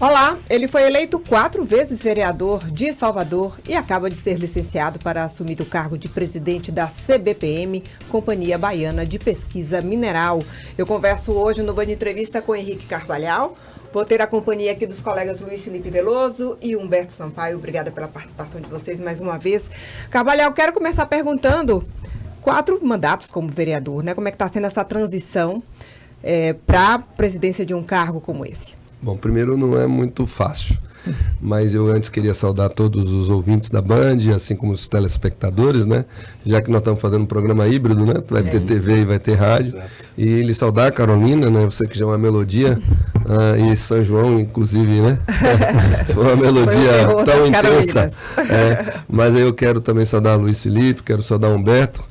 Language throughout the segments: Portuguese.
Olá, ele foi eleito 4 vezes vereador de Salvador e acaba de ser licenciado para assumir o cargo de presidente da CBPM, Companhia Baiana de Pesquisa Mineral. Eu converso hoje no Band Entrevista com Henrique Carvalhal. Vou ter a companhia aqui dos colegas Luiz Felipe Veloso e Humberto Sampaio. Obrigada pela participação de vocês mais uma vez. Carvalhal, quero começar perguntando, 4 mandatos como vereador, né? Como é que está sendo essa transição para a presidência de um cargo como esse? Bom, primeiro não é muito fácil, mas eu antes queria saudar todos os ouvintes da Band, assim como os telespectadores, né? Já que nós estamos fazendo um programa híbrido, né? Vai ter TV e vai ter rádio. Exato. E lhe saudar a Carolina, né? Você que já é uma melodia, e São João, inclusive, né? Foi uma melodia tão intensa. Mas eu quero também saudar Luiz Felipe, quero saudar Humberto.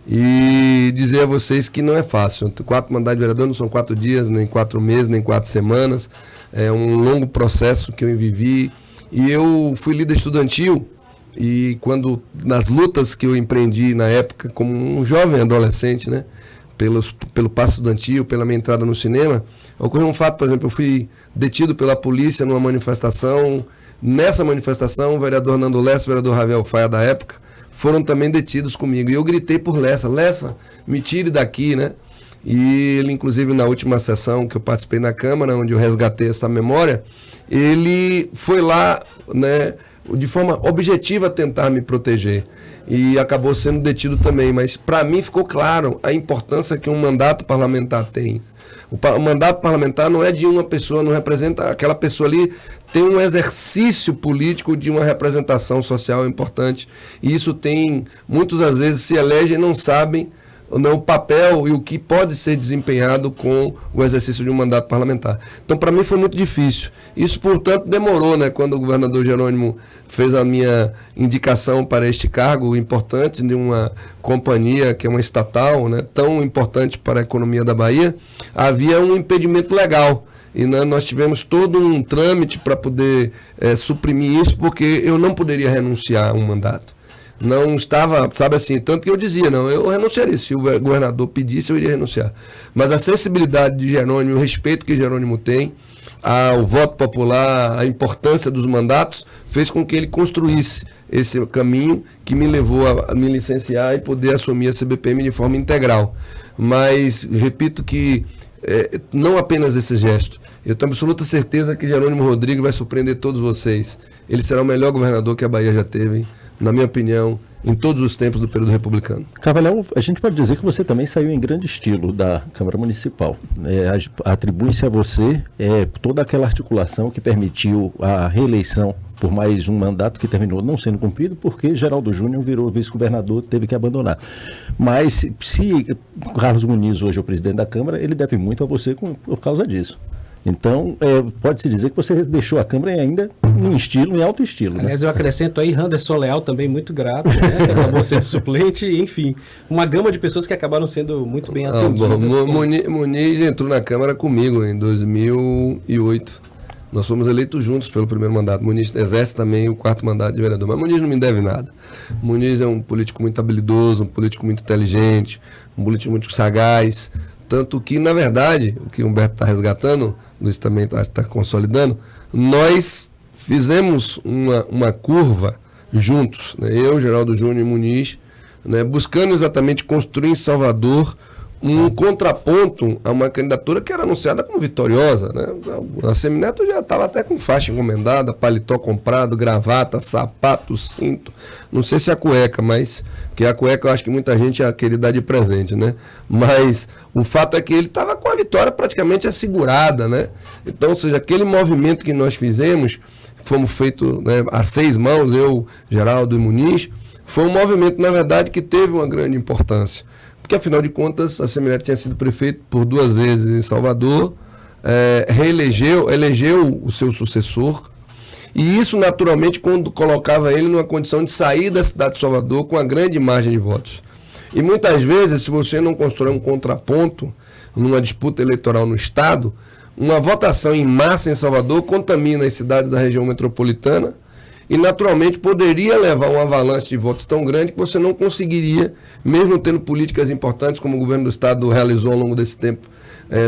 E dizer a vocês que não é fácil. 4 mandatos de vereador não são 4 dias, nem 4 meses, nem 4 semanas. É um longo processo que eu vivi. E eu fui líder estudantil. E quando, nas lutas que eu empreendi na época, como um jovem adolescente, né? Pelo passo estudantil, pela minha entrada no cinema, ocorreu um fato, por exemplo, eu fui detido pela polícia numa manifestação. Nessa manifestação, o vereador Nando Lessa, o vereador Ravel Faia da época, foram também detidos comigo. E eu gritei por Lessa, me tire daqui, né? E ele, inclusive, na última sessão que eu participei na Câmara, onde eu resgatei essa memória, ele foi lá, né, de forma objetiva tentar me proteger. E acabou sendo detido também. Mas, para mim, ficou claro a importância que um mandato parlamentar tem. O mandato parlamentar não é de uma pessoa, não representa aquela pessoa ali, tem um exercício político de uma representação social importante. E isso tem, muitas das vezes se elegem e não sabem o papel e o que pode ser desempenhado com o exercício de um mandato parlamentar. Então, para mim, foi muito difícil. Isso, portanto, demorou, né? Quando o governador Jerônimo fez a minha indicação para este cargo importante de uma companhia que é uma estatal, né, tão importante para a economia da Bahia, havia um impedimento legal. E nós tivemos todo um trâmite para poder suprimir isso, porque eu não poderia renunciar a um mandato. Não estava, sabe assim, tanto que eu dizia, não, eu renunciaria, se o governador pedisse, eu iria renunciar. Mas a sensibilidade de Jerônimo, o respeito que Jerônimo tem ao voto popular, a importância dos mandatos, fez com que ele construísse esse caminho que me levou a me licenciar e poder assumir a CBPM de forma integral. Mas, repito que não apenas esse gesto, eu tenho absoluta certeza que Jerônimo Rodrigues vai surpreender todos vocês. Ele será o melhor governador que a Bahia já teve, na minha opinião, em todos os tempos do período republicano. Carvalhal, a gente pode dizer que você também saiu em grande estilo da Câmara Municipal. Atribui-se a você toda aquela articulação que permitiu a reeleição por mais um mandato que terminou não sendo cumprido, porque Geraldo Júnior virou vice-governador, teve que abandonar. Mas se Carlos Muniz hoje é o presidente da Câmara, ele deve muito a você por causa disso. Então, pode-se dizer que você deixou a Câmara ainda em alto estilo. Aliás, eu acrescento aí, Anderson Leal também muito grato, né? Que acabou sendo suplente, enfim, uma gama de pessoas que acabaram sendo muito bem atendidas. Muniz entrou na Câmara comigo em 2008. Nós fomos eleitos juntos pelo primeiro mandato. Muniz exerce também o 4º mandato de vereador, mas Muniz não me deve nada. Muniz é um político muito habilidoso, um político muito inteligente, um político muito sagaz. Tanto que, na verdade, o que o Humberto está resgatando, o Luiz também está consolidando, nós fizemos uma curva juntos, né? Eu, Geraldo Júnior e Muniz, né? Buscando exatamente construir em Salvador um contraponto a uma candidatura que era anunciada como vitoriosa, né? A Semineto já estava até com faixa encomendada, paletó comprado, gravata, sapato, cinto, não sei se a cueca, mas que a cueca eu acho que muita gente ia querer dar de presente, né? Mas o fato é que ele estava com a vitória praticamente assegurada, né? Então, ou seja, aquele movimento que nós fizemos, fomos feitos, né, a 6 mãos, eu, Geraldo e Muniz, foi um movimento, na verdade, que teve uma grande importância. Porque, afinal de contas, a Semineto tinha sido prefeito por 2 vezes em Salvador, elegeu o seu sucessor, e isso, naturalmente, quando colocava ele numa condição de sair da cidade de Salvador com uma grande margem de votos. E muitas vezes, se você não constrói um contraponto numa disputa eleitoral no Estado, uma votação em massa em Salvador contamina as cidades da região metropolitana e naturalmente poderia levar uma avalanche de votos tão grande que você não conseguiria, mesmo tendo políticas importantes como o governo do estado realizou ao longo desse tempo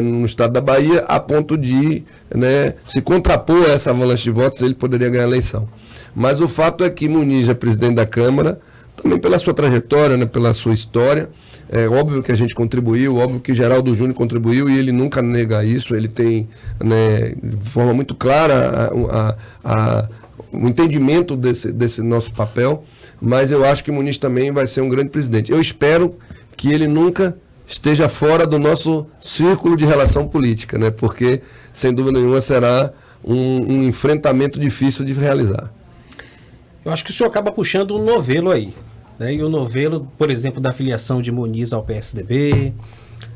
no estado da Bahia, a ponto de, né, se contrapor a essa avalanche de votos, ele poderia ganhar a eleição. Mas o fato é que Muniz é presidente da Câmara, também pela sua trajetória, né, pela sua história. É óbvio que a gente contribuiu, óbvio que Geraldo Júnior contribuiu e ele nunca nega isso, ele tem, né, de forma muito clara o entendimento desse nosso papel, mas eu acho que Muniz também vai ser um grande presidente. Eu espero que ele nunca esteja fora do nosso círculo de relação política, né, porque, sem dúvida nenhuma, será um enfrentamento difícil de realizar. Eu acho que o senhor acaba puxando um novelo aí, né? E o novelo, por exemplo, da filiação de Muniz ao PSDB,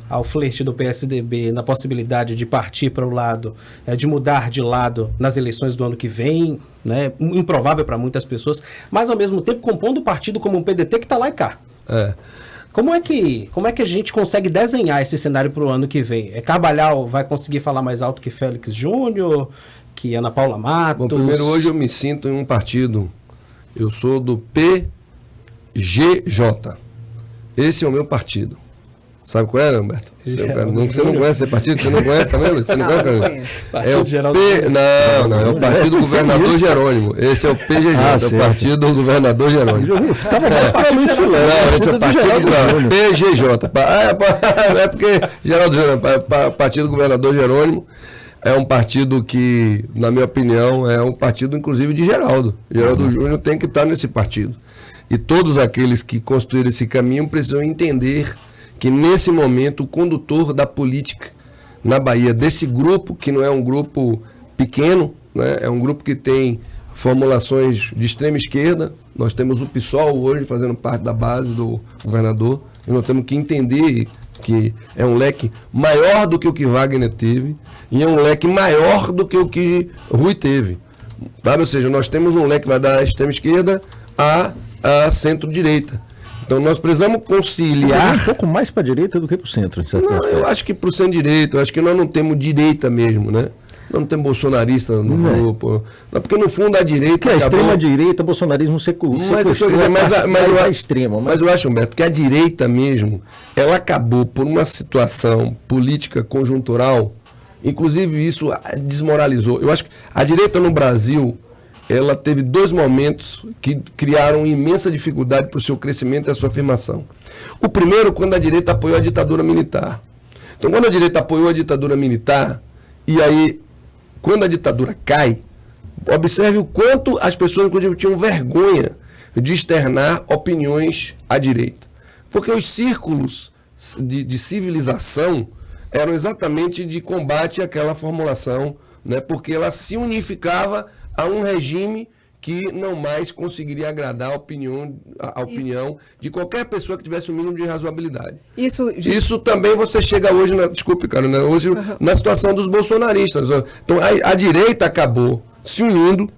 ao flerte do PSDB na possibilidade de partir para o lado, de mudar de lado nas eleições do ano que vem, né? Improvável para muitas pessoas, mas ao mesmo tempo compondo o partido como um PDT que está lá e cá. Como é que a gente consegue desenhar esse cenário para o ano que vem? Carvalhal vai conseguir falar mais alto que Félix Júnior, que Ana Paula Matos? Bom, primeiro, hoje eu me sinto em um partido. Eu sou do PGJ. Esse é o meu partido. Sabe qual é, Humberto? Você não conhece esse partido? Você não conhece, tá vendo? Você não conhece? É o Não, é o Partido do Governador Jerônimo. Esse é o PGJ, é o Partido do Governador Jerônimo. Estava mais para Luiz Filé. Não, esse é o Partido PGJ. É porque Geraldo Júnior, Partido do Governador Jerônimo, é um partido que, na minha opinião, é um partido, inclusive, de Geraldo. Geraldo Júnior tem que estar nesse partido. E todos aqueles que construíram esse caminho precisam entender que, nesse momento, o condutor da política na Bahia, desse grupo, que não é um grupo pequeno, né, é um grupo que tem formulações de extrema esquerda. Nós temos o PSOL hoje fazendo parte da base do governador. E nós temos que entender que é um leque maior do que o que Wagner teve e é um leque maior do que o que Rui teve. Sabe? Ou seja, nós temos um leque que vai da extrema esquerda a centro-direita. Então nós precisamos conciliar... Um pouco mais para a direita do que para o centro, de certo aspecto. Eu acho que para o centro-direita, eu acho que nós não temos direita mesmo, né? Nós não temos bolsonarista no grupo. Não, porque no fundo a direita... Que a extrema-direita, bolsonarismo Mas eu acho, Humberto, que a direita mesmo, ela acabou por uma situação política conjuntural, inclusive isso desmoralizou. Eu acho que a direita no Brasil, ela teve dois momentos que criaram imensa dificuldade para o seu crescimento e a sua afirmação. O primeiro, quando a direita apoiou a ditadura militar. Então, quando a direita apoiou a ditadura militar, e aí, quando a ditadura cai, observe o quanto as pessoas, inclusive, tinham vergonha de externar opiniões à direita. Porque os círculos de civilização eram exatamente de combate àquela formulação, né? Porque ela se unificava a um regime que não mais conseguiria agradar a opinião de qualquer pessoa que tivesse um mínimo de razoabilidade. Isso também você chega hoje, desculpe, cara, né? Hoje na situação dos bolsonaristas. Então a direita acabou se unindo,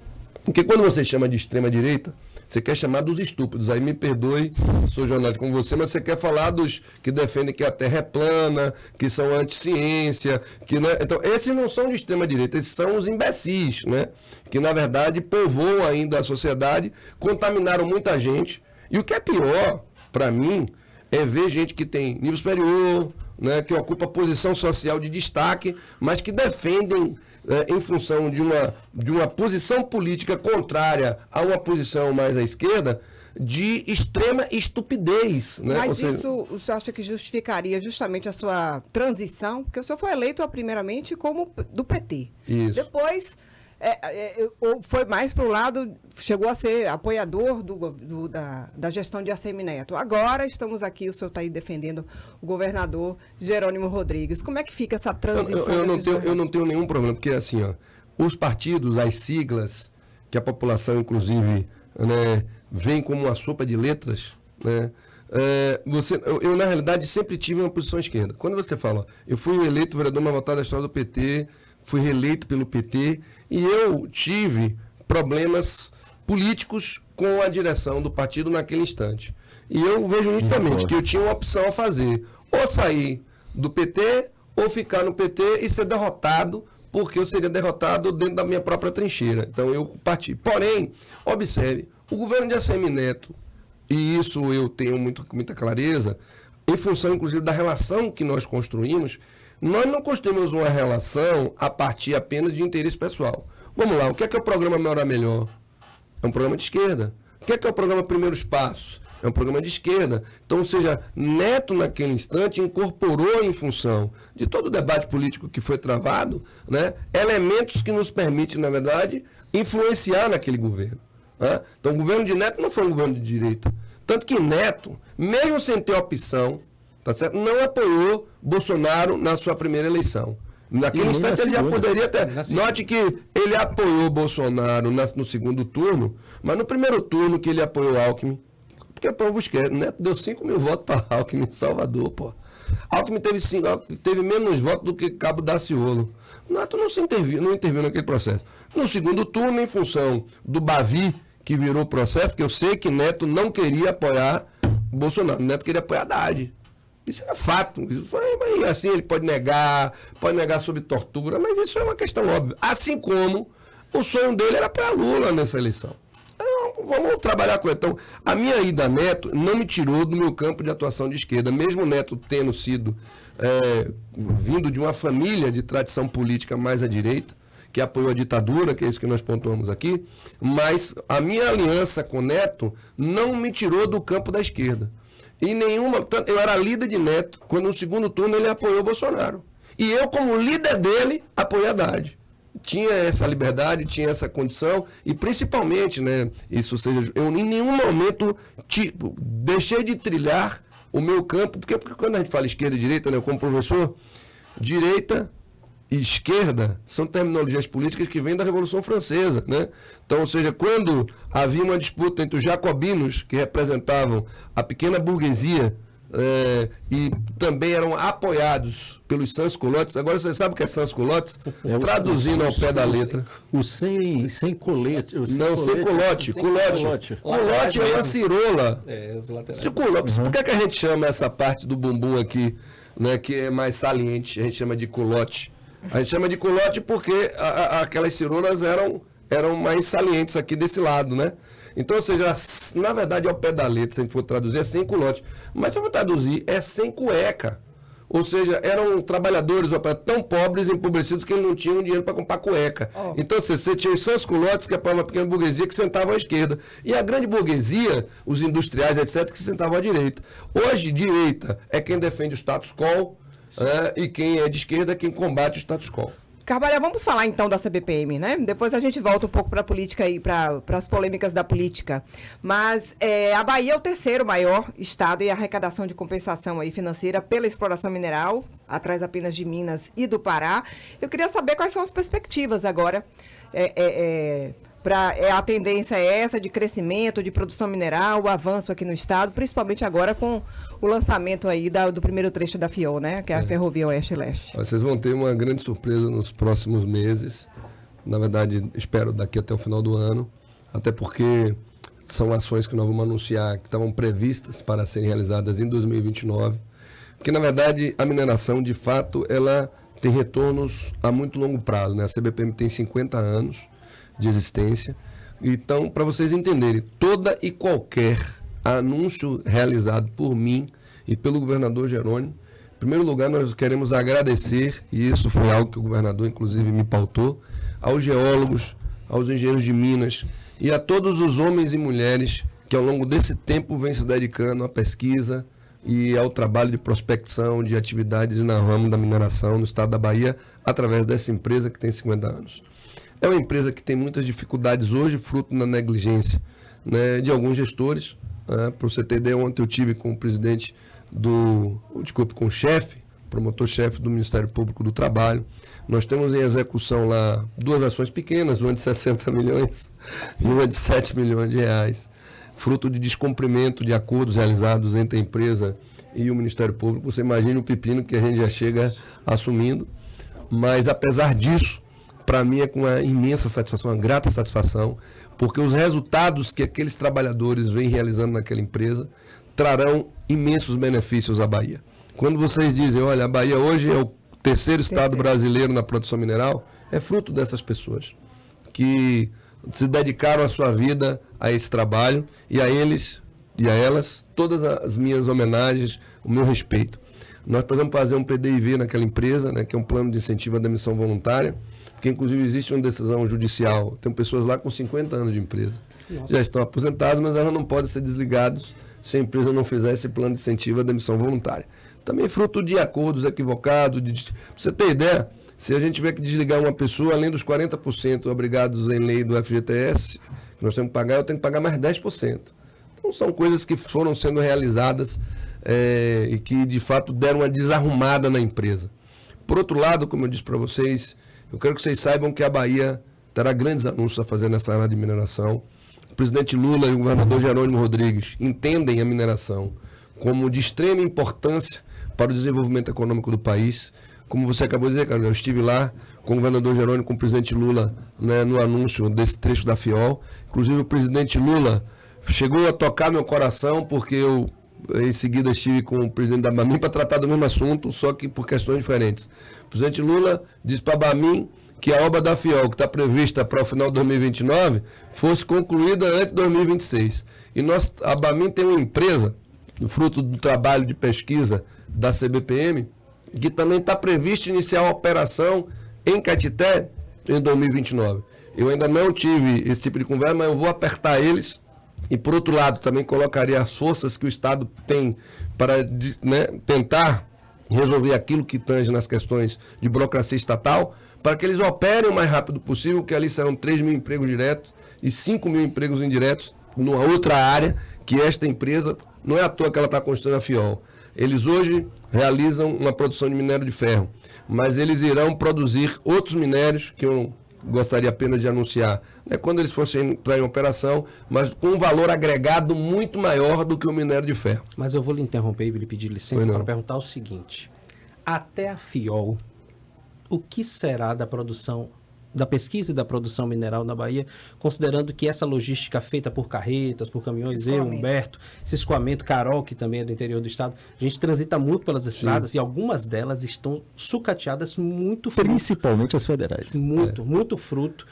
porque quando você chama de extrema direita, você quer chamar dos estúpidos. Aí me perdoe, sou jornalista como você, mas você quer falar dos que defendem que a Terra é plana, que são anti-ciência, que não é... Então, esses não são de extrema-direita, esses são os imbecis, né? Que, na verdade, povoam ainda a sociedade, contaminaram muita gente. E o que é pior, para mim, é ver gente que tem nível superior, né? Que ocupa posição social de destaque, mas que defendem... em função de uma posição política contrária a uma posição mais à esquerda, de extrema estupidez. Né? Mas isso o senhor acha que justificaria justamente a sua transição? Porque o senhor foi eleito primeiramente como do PT. Isso. Depois foi mais para o lado, chegou a ser apoiador da gestão de Assemineto. Agora estamos aqui, o senhor está aí defendendo o governador Jerônimo Rodrigues. Como é que fica essa transição? Eu não tenho nenhum problema, porque assim, os partidos, as siglas, que a população, inclusive, né, vem como uma sopa de letras, né? Eu, na realidade, sempre tive uma posição esquerda. Quando você fala, eu fui eleito vereador mais votado da história do PT, fui reeleito pelo PT, e eu tive problemas políticos com a direção do partido naquele instante. E eu vejo nitidamente que eu tinha uma opção a fazer, ou sair do PT, ou ficar no PT e ser derrotado porque eu seria derrotado dentro da minha própria trincheira. Então eu parti. Porém, observe, o governo de ACM Neto, e isso eu tenho muita clareza, em função, inclusive, da relação que nós construímos, nós não construímos uma relação a partir apenas de interesse pessoal. Vamos lá, o que é o programa Morar Melhor? É um programa de esquerda. O que é o programa Primeiros Passos? É um programa de esquerda. Então, ou seja, Neto, naquele instante, incorporou em função de todo o debate político que foi travado, né, elementos que nos permitem, na verdade, influenciar naquele governo. Né? Então, o governo de Neto não foi um governo de direita. Tanto que Neto, mesmo sem ter opção, tá certo, não apoiou Bolsonaro na sua primeira eleição. Naquele instante ele já poderia ter. Note que ele apoiou Bolsonaro no segundo turno, mas no primeiro turno que ele apoiou Alckmin, porque o povo esquece, Neto deu 5 mil votos para Alckmin em Salvador, pô. Alckmin teve menos votos do que Cabo Daciolo. Neto não interviu naquele processo. No segundo turno, em função do Bavi, que virou o processo, porque eu sei que Neto não queria apoiar Bolsonaro, Neto queria apoiar Haddad. Isso é fato. Isso foi, assim, ele pode negar sobre tortura, mas isso é uma questão óbvia. Assim como o sonho dele era apoiar Lula nessa eleição. Então, vamos trabalhar com ele. Então, a minha ida a Neto não me tirou do meu campo de atuação de esquerda. Mesmo Neto tendo sido vindo de uma família de tradição política mais à direita, que apoiou a ditadura, que é isso que nós pontuamos aqui, mas a minha aliança com Neto não me tirou do campo da esquerda. E eu era líder de Neto, quando no segundo turno ele apoiou Bolsonaro. E eu, como líder dele, apoiei Haddad. Tinha essa liberdade, tinha essa condição, e principalmente, né, isso seja, eu em nenhum momento deixei de trilhar o meu campo, porque quando a gente fala esquerda e direita, né, como professor, direita e esquerda são terminologias políticas que vêm da Revolução Francesa, né? Então, ou seja, quando havia uma disputa entre os jacobinos, que representavam a pequena burguesia, e também eram apoiados pelos sans-culottes. Agora você sabe o que é sans-culottes? Traduzindo ao pé da letra. O sem colete. Não, sem colote. Culote é uma cirola. Os laterais. Por que a gente chama essa parte do bumbum aqui, né, que é mais saliente? A gente chama de culote. A gente chama de culote porque aquelas cirolas eram mais salientes aqui desse lado, né? Então, ou seja, na verdade, ao pé da letra, se a gente for traduzir, é sem culote. Mas se eu for traduzir, é sem cueca. Ou seja, eram trabalhadores tão pobres e empobrecidos que eles não tinham dinheiro para comprar cueca. Então, você tinha os sans-culottes, que é para uma pequena burguesia, que sentavam à esquerda. E a grande burguesia, os industriais, etc., que sentavam à direita. Hoje, direita é quem defende o status quo, e quem é de esquerda é quem combate o status quo. Carvalho, vamos falar então da CBPM, né? Depois a gente volta um pouco para a política e para as polêmicas da política. Mas a Bahia é o terceiro maior estado em arrecadação de compensação aí financeira pela exploração mineral, atrás apenas de Minas e do Pará. Eu queria saber quais são as perspectivas agora. A tendência é essa de crescimento, de produção mineral, o avanço aqui no estado, principalmente agora com o lançamento aí do primeiro trecho da FIOL, né? Que é a Ferrovia Oeste-Leste. Vocês vão ter uma grande surpresa nos próximos meses. Na verdade, espero daqui até o final do ano, até porque são ações que nós vamos anunciar que estavam previstas para serem realizadas em 2029. Porque, na verdade, a mineração, de fato, ela tem retornos a muito longo prazo, né? A CBPM tem 50 anos de existência. Então, para vocês entenderem, toda e qualquer anúncio realizado por mim e pelo governador Jerônimo, em primeiro lugar, nós queremos agradecer, e isso foi algo que o governador, inclusive, me pautou, aos geólogos, aos engenheiros de Minas e a todos os homens e mulheres que, ao longo desse tempo, vêm se dedicando à pesquisa e ao trabalho de prospecção de atividades na ramo da mineração no estado da Bahia, através dessa empresa que tem 50 anos. É uma empresa que tem muitas dificuldades hoje, fruto da negligência, né, de alguns gestores. Para você ter ideia, ontem eu tive com o presidente com o chefe, promotor-chefe do Ministério Público do Trabalho. Nós temos em execução lá 2 ações pequenas, uma de 60 milhões e uma de 7 milhões de reais, fruto de descumprimento de acordos realizados entre a empresa e o Ministério Público. Você imagina o pepino que a gente já chega assumindo, mas apesar disso, para mim é com uma imensa satisfação, uma grata satisfação, porque os resultados que aqueles trabalhadores vêm realizando naquela empresa trarão imensos benefícios à Bahia. Quando vocês dizem, olha, a Bahia hoje é o terceiro estado brasileiro na produção mineral, é fruto dessas pessoas que se dedicaram a sua vida a esse trabalho, e a eles e a elas todas as minhas homenagens, o meu respeito. Nós precisamos fazer um PDIV naquela empresa, né, que é um plano de incentivo à demissão voluntária, que inclusive existe uma decisão judicial. Tem pessoas lá com 50 anos de empresa. Nossa. Já estão aposentadas, mas elas não podem ser desligadas se a empresa não fizer esse plano de incentivo à demissão voluntária. Também fruto de acordos equivocados. Pra você ter ideia, se a gente tiver que desligar uma pessoa, além dos 40% obrigados em lei do FGTS, que nós temos que pagar, eu tenho que pagar mais 10%. Então são coisas que foram sendo realizadas e que de fato deram uma desarrumada na empresa. Por outro lado, como eu disse para vocês, eu quero que vocês saibam que a Bahia terá grandes anúncios a fazer nessa área de mineração. O presidente Lula e o governador Jerônimo Rodrigues entendem a mineração como de extrema importância para o desenvolvimento econômico do país. Como você acabou de dizer, Carlos, eu estive lá com o governador Jerônimo, com o presidente Lula, né, no anúncio desse trecho da FIOL. Inclusive o presidente Lula chegou a tocar meu coração, porque eu em seguida estive com o presidente da Bamin para tratar do mesmo assunto, só que por questões diferentes. O presidente Lula disse para a Bamin que a obra da FIOL, que está prevista para o final de 2029, fosse concluída antes de 2026. E a Bamin tem uma empresa, fruto do trabalho de pesquisa da CBPM, que também está previsto iniciar a operação em Caetité em 2029. Eu ainda não tive esse tipo de conversa, mas eu vou apertar eles. E, por outro lado, também colocaria as forças que o Estado tem para tentar resolver aquilo que tange nas questões de burocracia estatal, para que eles operem o mais rápido possível, que ali serão 3 mil empregos diretos e 5 mil empregos indiretos numa outra área, que esta empresa, não é à toa que ela está construindo a FIOL. Eles hoje realizam uma produção de minério de ferro, mas eles irão produzir outros minérios que eu gostaria apenas de anunciar, né, quando eles fossem entrar em operação, mas com um valor agregado muito maior do que o minério de ferro. Mas eu vou lhe interromper e lhe pedir licença para perguntar o seguinte: até a FIOL, o que será da produção, da pesquisa e da produção mineral na Bahia, considerando que essa logística feita por carretas, por caminhões, Humberto, esse escoamento, Carol, que também é do interior do estado, a gente transita muito pelas estradas. Sim. E algumas delas estão sucateadas muito fruto. Principalmente as federais. Muito fruto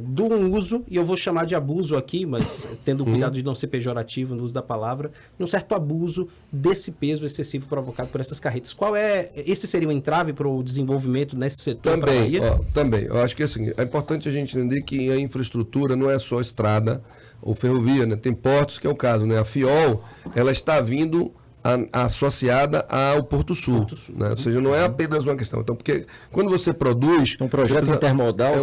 do uso, e eu vou chamar de abuso aqui, mas tendo cuidado de não ser pejorativo no uso da palavra, um certo abuso desse peso excessivo provocado por essas carretas. Esse seria um entrave para o desenvolvimento nesse setor para a Bahia? Também, eu acho que assim, é importante a gente entender que a infraestrutura não é só estrada ou ferrovia, né? Tem portos, que é o caso, né? A FIOL, ela está vindo associada ao Porto Sul, né? Ou seja, não é apenas uma questão. Então, porque quando você produz... Um projeto intermodal,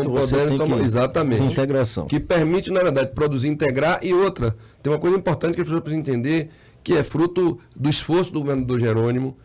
exatamente, integração. Que permite, na verdade, produzir, integrar. E outra, tem uma coisa importante que as pessoas precisam entender, que é fruto do esforço do governador Jerônimo.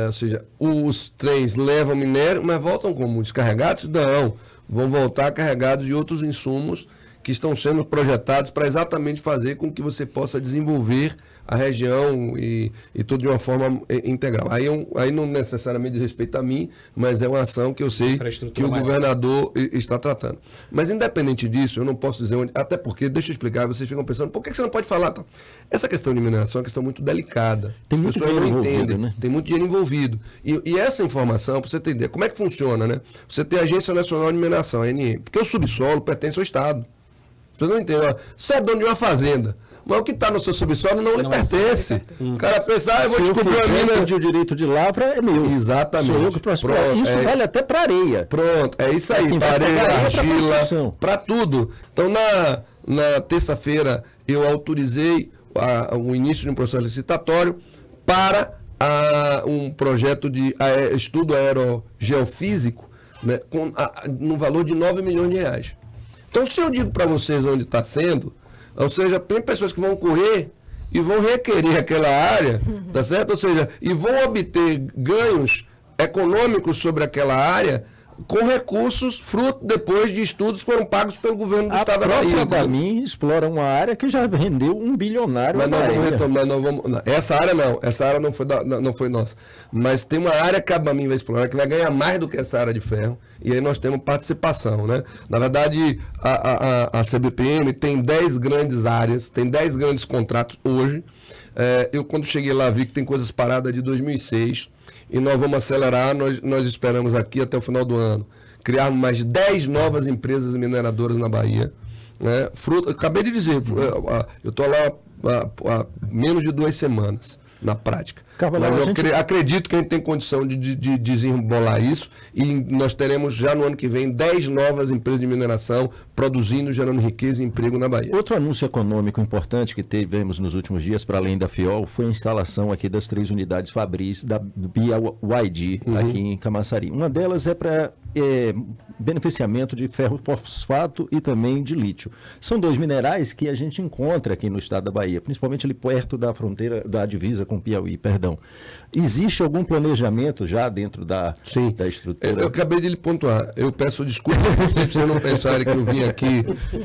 Ou seja, os trens levam minério, mas voltam como descarregados? Não, vão voltar carregados de outros insumos que estão sendo projetados para exatamente fazer com que você possa desenvolver a região e tudo de uma forma integral. Aí não necessariamente diz respeito a mim, mas é uma ação que eu sei que o governador está tratando. Mas independente disso, eu não posso dizer onde, até porque, deixa eu explicar, vocês ficam pensando, por que você não pode falar? Tá? Essa questão de mineração é uma questão muito delicada. As pessoas não entendem, né? Tem muito dinheiro envolvido. E essa informação, para você entender, como é que funciona, né? Você tem a Agência Nacional de Mineração, a ANM, porque o subsolo pertence ao Estado. Você não entende. Você é dono de uma fazenda, mas o que está no seu subsolo não lhe pertence. O cara pensa, eu vou descobrir a mina. O direito de lavra é meu. Exatamente. Sou eu que prospero. Isso vale até para areia. Pronto, é isso aí. Para areia, argila, para tudo. Então, na terça-feira, eu autorizei o início de um processo licitatório para um projeto de estudo aerogeofísico, né, no valor de R$9 milhões. Então, se eu digo para vocês onde está sendo, ou seja, tem pessoas que vão correr e vão requerer aquela área, tá certo? Ou seja, e vão obter ganhos econômicos sobre aquela área com recursos, fruto depois de estudos que foram pagos pelo governo do estado da Bahia. A Bamin explora uma área que já rendeu $1 bilionário. Essa área não foi nossa. Mas tem uma área que a Bamin vai explorar, que vai ganhar mais do que essa área de ferro, e aí nós temos participação, né? Na verdade, a CBPM tem 10 grandes áreas, tem 10 grandes contratos hoje. Eu, quando cheguei lá, vi que tem coisas paradas de 2006, e nós vamos acelerar, nós esperamos aqui até o final do ano, criarmos mais 10 novas empresas mineradoras na Bahia. Né? Eu acabei de dizer, eu estou lá há menos de 2 semanas, na prática. Carvalho, mas eu acredito que a gente tem condição de desembolar isso, e nós teremos já no ano que vem 10 novas empresas de mineração produzindo, gerando riqueza e emprego na Bahia. Outro anúncio econômico importante que tivemos nos últimos dias, para além da FIOL, foi a instalação aqui das 3 unidades Fabris da BYD aqui em Camaçari. Uma delas é para beneficiamento de ferro fosfato e também de lítio. São 2 minerais que a gente encontra aqui no estado da Bahia, principalmente ali perto da fronteira, da divisa com Piauí, perdão. Existe algum planejamento já dentro da estrutura? Eu acabei de lhe pontuar. Eu peço desculpa se você não pensar que eu vim aqui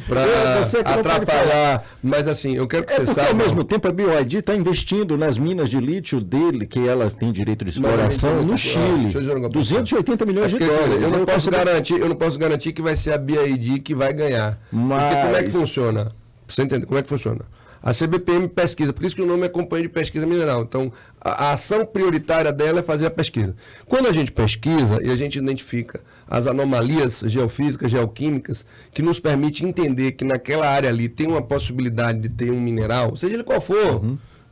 para atrapalhar, mas assim, eu quero que você saiba. Ao mesmo tempo, a BYD está investindo nas minas de lítio dele, que ela tem direito de exploração, no Chile. 280 milhões de dólares. Eu não posso garantir que vai ser a BYD que vai ganhar. Porque como é que funciona? Você entende como é que funciona? A CBPM pesquisa, por isso que o nome é Companhia de Pesquisa Mineral. Então, a ação prioritária dela é fazer a pesquisa. Quando a gente pesquisa e a gente identifica as anomalias geofísicas, geoquímicas, que nos permite entender que naquela área ali tem uma possibilidade de ter um mineral, seja ele qual for,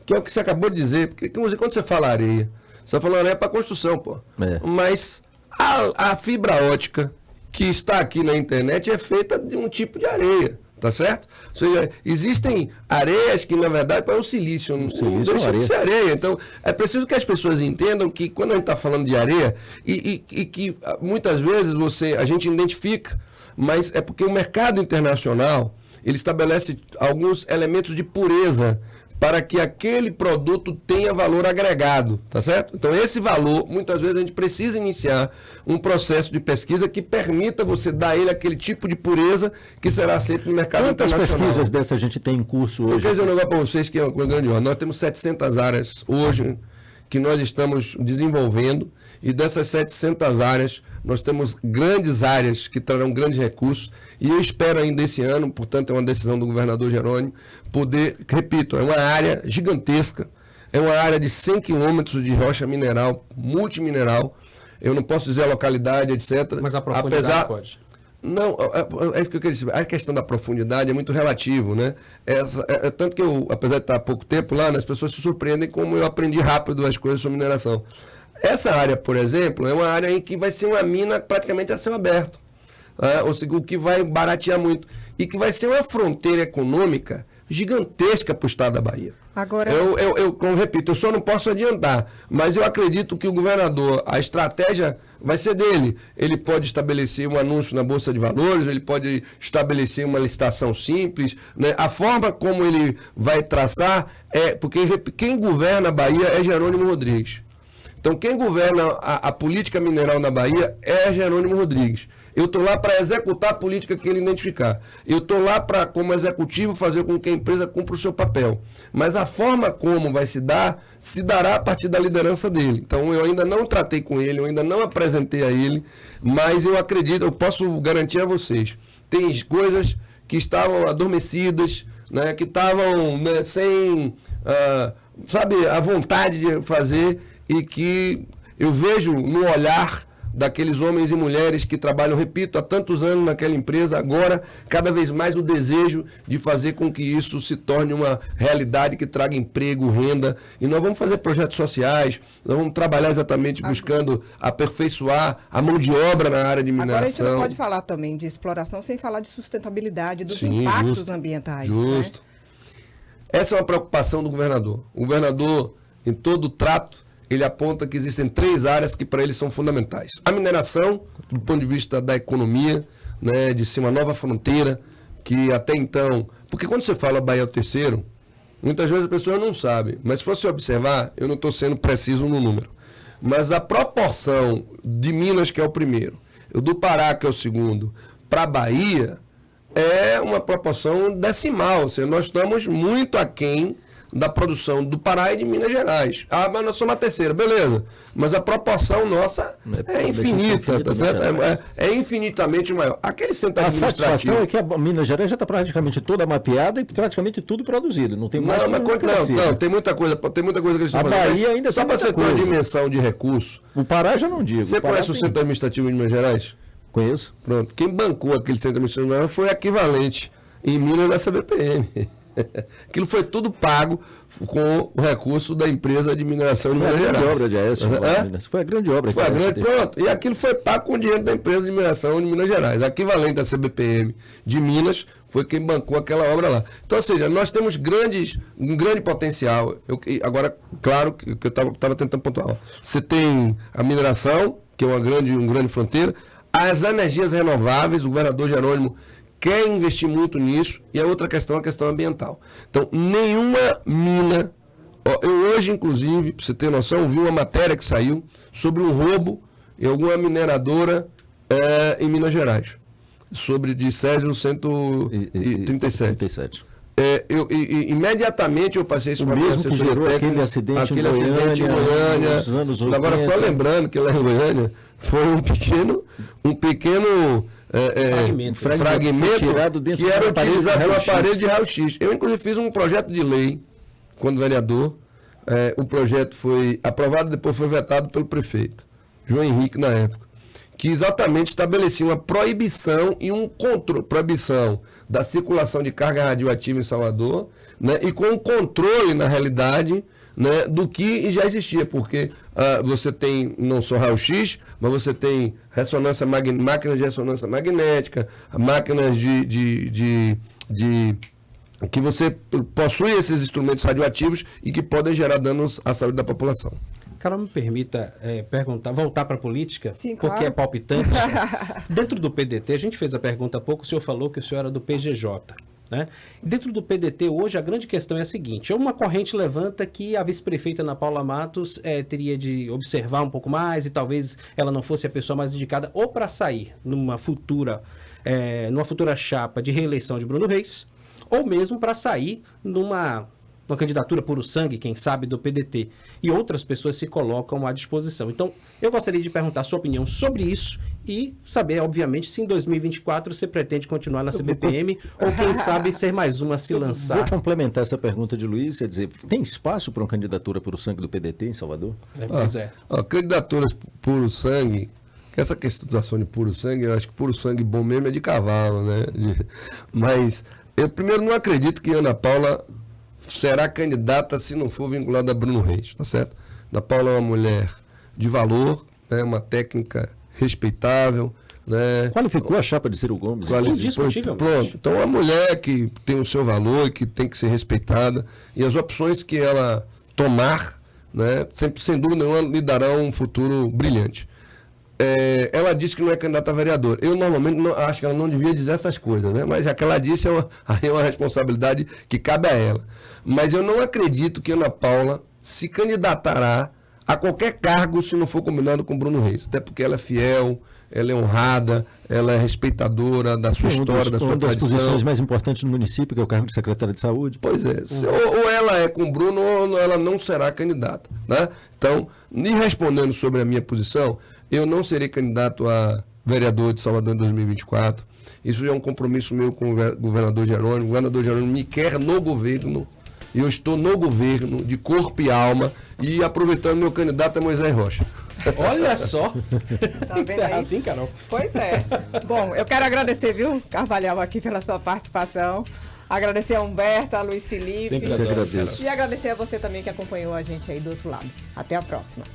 que é o que você acabou de dizer, porque quando você fala areia, você está falando areia para construção, pô. Mas a fibra ótica que está aqui na internet é feita de um tipo de areia. Tá certo? Ou seja, existem areias que, na verdade, para o silício não deixa de ser areia. Então, é preciso que as pessoas entendam que, quando a gente está falando de areia, e que muitas vezes a gente identifica, mas é porque o mercado internacional, ele estabelece alguns elementos de pureza para que aquele produto tenha valor agregado, tá certo? Então, esse valor, muitas vezes a gente precisa iniciar um processo de pesquisa que permita você dar a ele aquele tipo de pureza que será aceito no mercado internacional. Quantas pesquisas dessas a gente tem em curso hoje? Eu quero dizer um negócio para vocês que é uma grande honra. Nós temos 700 áreas hoje que nós estamos desenvolvendo, e dessas 700 áreas, nós temos grandes áreas que trarão grandes recursos, e eu espero ainda esse ano, portanto é uma decisão do governador Jerônimo, poder, repito, é uma área gigantesca, é uma área de 100 quilômetros de rocha mineral, multimineral, eu não posso dizer a localidade, etc. Mas a profundidade pode. Não, é isso que eu queria dizer. A questão da profundidade é muito relativo, né? Tanto que eu, apesar de estar há pouco tempo lá, as pessoas se surpreendem como eu aprendi rápido as coisas sobre mineração. Essa área, por exemplo, é uma área em que vai ser uma mina praticamente a céu aberto. Ou seja, o que vai baratear muito. E que vai ser uma fronteira econômica gigantesca para o estado da Bahia. Agora, como repito, eu só não posso adiantar, mas eu acredito que o governador, a estratégia vai ser dele. Ele pode estabelecer um anúncio na Bolsa de Valores, ele pode estabelecer uma licitação simples, né? A forma como ele vai traçar porque quem governa a Bahia é Jerônimo Rodrigues. Então, quem governa a política mineral na Bahia é Jerônimo Rodrigues. Eu estou lá para executar a política que ele identificar. Eu estou lá para, como executivo, fazer com que a empresa cumpra o seu papel. Mas a forma como vai se dará a partir da liderança dele. Então, eu ainda não tratei com ele, eu ainda não apresentei a ele, mas eu acredito, eu posso garantir a vocês, tem coisas que estavam adormecidas, né, que estavam, né, sem, a vontade de fazer, e que eu vejo no olhar daqueles homens e mulheres que trabalham, repito, há tantos anos naquela empresa, agora cada vez mais o desejo de fazer com que isso se torne uma realidade que traga emprego, renda, e nós vamos fazer projetos sociais, nós vamos trabalhar exatamente buscando aperfeiçoar a mão de obra na área de mineração. Agora a gente não pode falar também de exploração sem falar de sustentabilidade, dos impactos ambientais. Justo. Né? Essa é uma preocupação do governador. O governador, em todo o trato, ele aponta que existem 3 áreas que para ele são fundamentais. A mineração, do ponto de vista da economia, né, de ser uma nova fronteira, que até então... Porque quando você fala Bahia é o terceiro, muitas vezes a pessoa não sabe. Mas se você observar, eu não estou sendo preciso no número, mas a proporção de Minas, que é o primeiro, do Pará, que é o segundo, para a Bahia, é uma proporção decimal. Ou seja, nós estamos muito aquém da produção do Pará e de Minas Gerais. Mas nós somos a terceira, beleza. Mas a proporção nossa é infinita, tá certo? É infinitamente maior. Aquele centro administrativo... A satisfação é que a Minas Gerais já está praticamente toda mapeada e praticamente tudo produzido. Não tem mais não, tem muita coisa que eles estão fazendo. A Bahia ainda só para você ter uma dimensão de recurso. O Pará já não digo. Você conhece o centro administrativo de Minas Gerais? Conheço. Pronto. Quem bancou aquele centro administrativo foi equivalente em Minas da CBPM. Aquilo foi tudo pago com o recurso da empresa de mineração de Minas Gerais. Foi a grande obra de Aécio. Foi a grande obra. Foi a grande, pronto. E aquilo foi pago com o dinheiro da empresa de mineração de Minas Gerais. Equivalente à CBPM de Minas foi quem bancou aquela obra lá. Então, ou seja, nós temos um grande potencial. Agora, claro, que eu estava tentando pontuar. Você tem a mineração, que é uma grande fronteira, as energias renováveis, o governador Jerônimo quer investir muito nisso, e a outra questão é a questão ambiental. Então, nenhuma mina... Eu hoje, inclusive, para você ter noção, vi uma matéria que saiu sobre um roubo em alguma mineradora em Minas Gerais, sobre de Césio 137. Imediatamente eu passei isso para a mesmo que gerou aquele acidente em Goiânia. Agora, só lembrando que lá em Goiânia foi um pequeno fragmento que era utilizado no aparelho de raio-x. Eu, inclusive, fiz um projeto de lei quando vereador. O projeto foi aprovado, depois foi vetado pelo prefeito, João Henrique, na época, que exatamente estabelecia uma proibição e um controle, proibição da circulação de carga radioativa em Salvador, né, e com um controle, na realidade, né, do que já existia, porque você tem não só raio-x, mas você tem máquinas de ressonância magnética, máquinas que você possui esses instrumentos radioativos e que podem gerar danos à saúde da população. Carol, me permita voltar para a política, sim, porque claro. É palpitante. Dentro do PDT, a gente fez a pergunta há pouco, o senhor falou que o senhor era do PGJ. Né? Dentro do PDT, hoje, a grande questão é a seguinte: uma corrente levanta que a vice-prefeita Ana Paula Matos teria de observar um pouco mais e talvez ela não fosse a pessoa mais indicada ou para sair numa futura chapa de reeleição de Bruno Reis, ou mesmo para sair numa candidatura puro sangue, quem sabe, do PDT. E outras pessoas se colocam à disposição. Então, eu gostaria de perguntar a sua opinião sobre isso e saber, obviamente, se em 2024 você pretende continuar na CBPM ou, quem sabe, ser mais uma a se lançar. Vou complementar essa pergunta de Luiz, quer dizer, tem espaço para uma candidatura puro sangue do PDT em Salvador? Pois é. Candidaturas puro sangue, que essa questão de puro sangue, eu acho que puro sangue bom mesmo é de cavalo, né? Mas eu primeiro não acredito que Ana Paula será candidata se não for vinculada a Bruno Reis, tá certo? Ana Paula é uma mulher de valor, né, uma técnica respeitável, né? Qualificou a chapa de Ciro Gomes. Indiscutivelmente. Pronto. Então, é uma mulher que tem o seu valor e que tem que ser respeitada, e as opções que ela tomar, né, sempre, sem dúvida nenhuma, lhe darão um futuro brilhante. Ela disse que não é candidata a vereador. Eu normalmente acho que ela não devia dizer essas coisas, né? Mas já que ela disse, é uma responsabilidade que cabe a ela. Mas eu não acredito que Ana Paula se candidatará a qualquer cargo se não for combinado com Bruno Reis. Até porque ela é fiel, ela é honrada, ela é respeitadora da sua história, da sua tradição. Uma das posições mais importantes no município, que é o cargo de secretária de saúde. Pois é. Ou ela é com Bruno ou ela não será candidata, né? Então, me respondendo sobre a minha posição, eu não serei candidato a vereador de Salvador em 2024. Isso já é um compromisso meu com o governador Jerônimo. O governador Jerônimo me quer no governo. E eu estou no governo, de corpo e alma. E aproveitando, meu candidato é Moisés Rocha. Olha só. Tá vendo aí? Assim, Carol? Pois é. Bom, eu quero agradecer, viu, Carvalhal, aqui pela sua participação. Agradecer a Humberto, a Luiz Felipe. Sempre agradeço. E agradecer a você também que acompanhou a gente aí do outro lado. Até a próxima.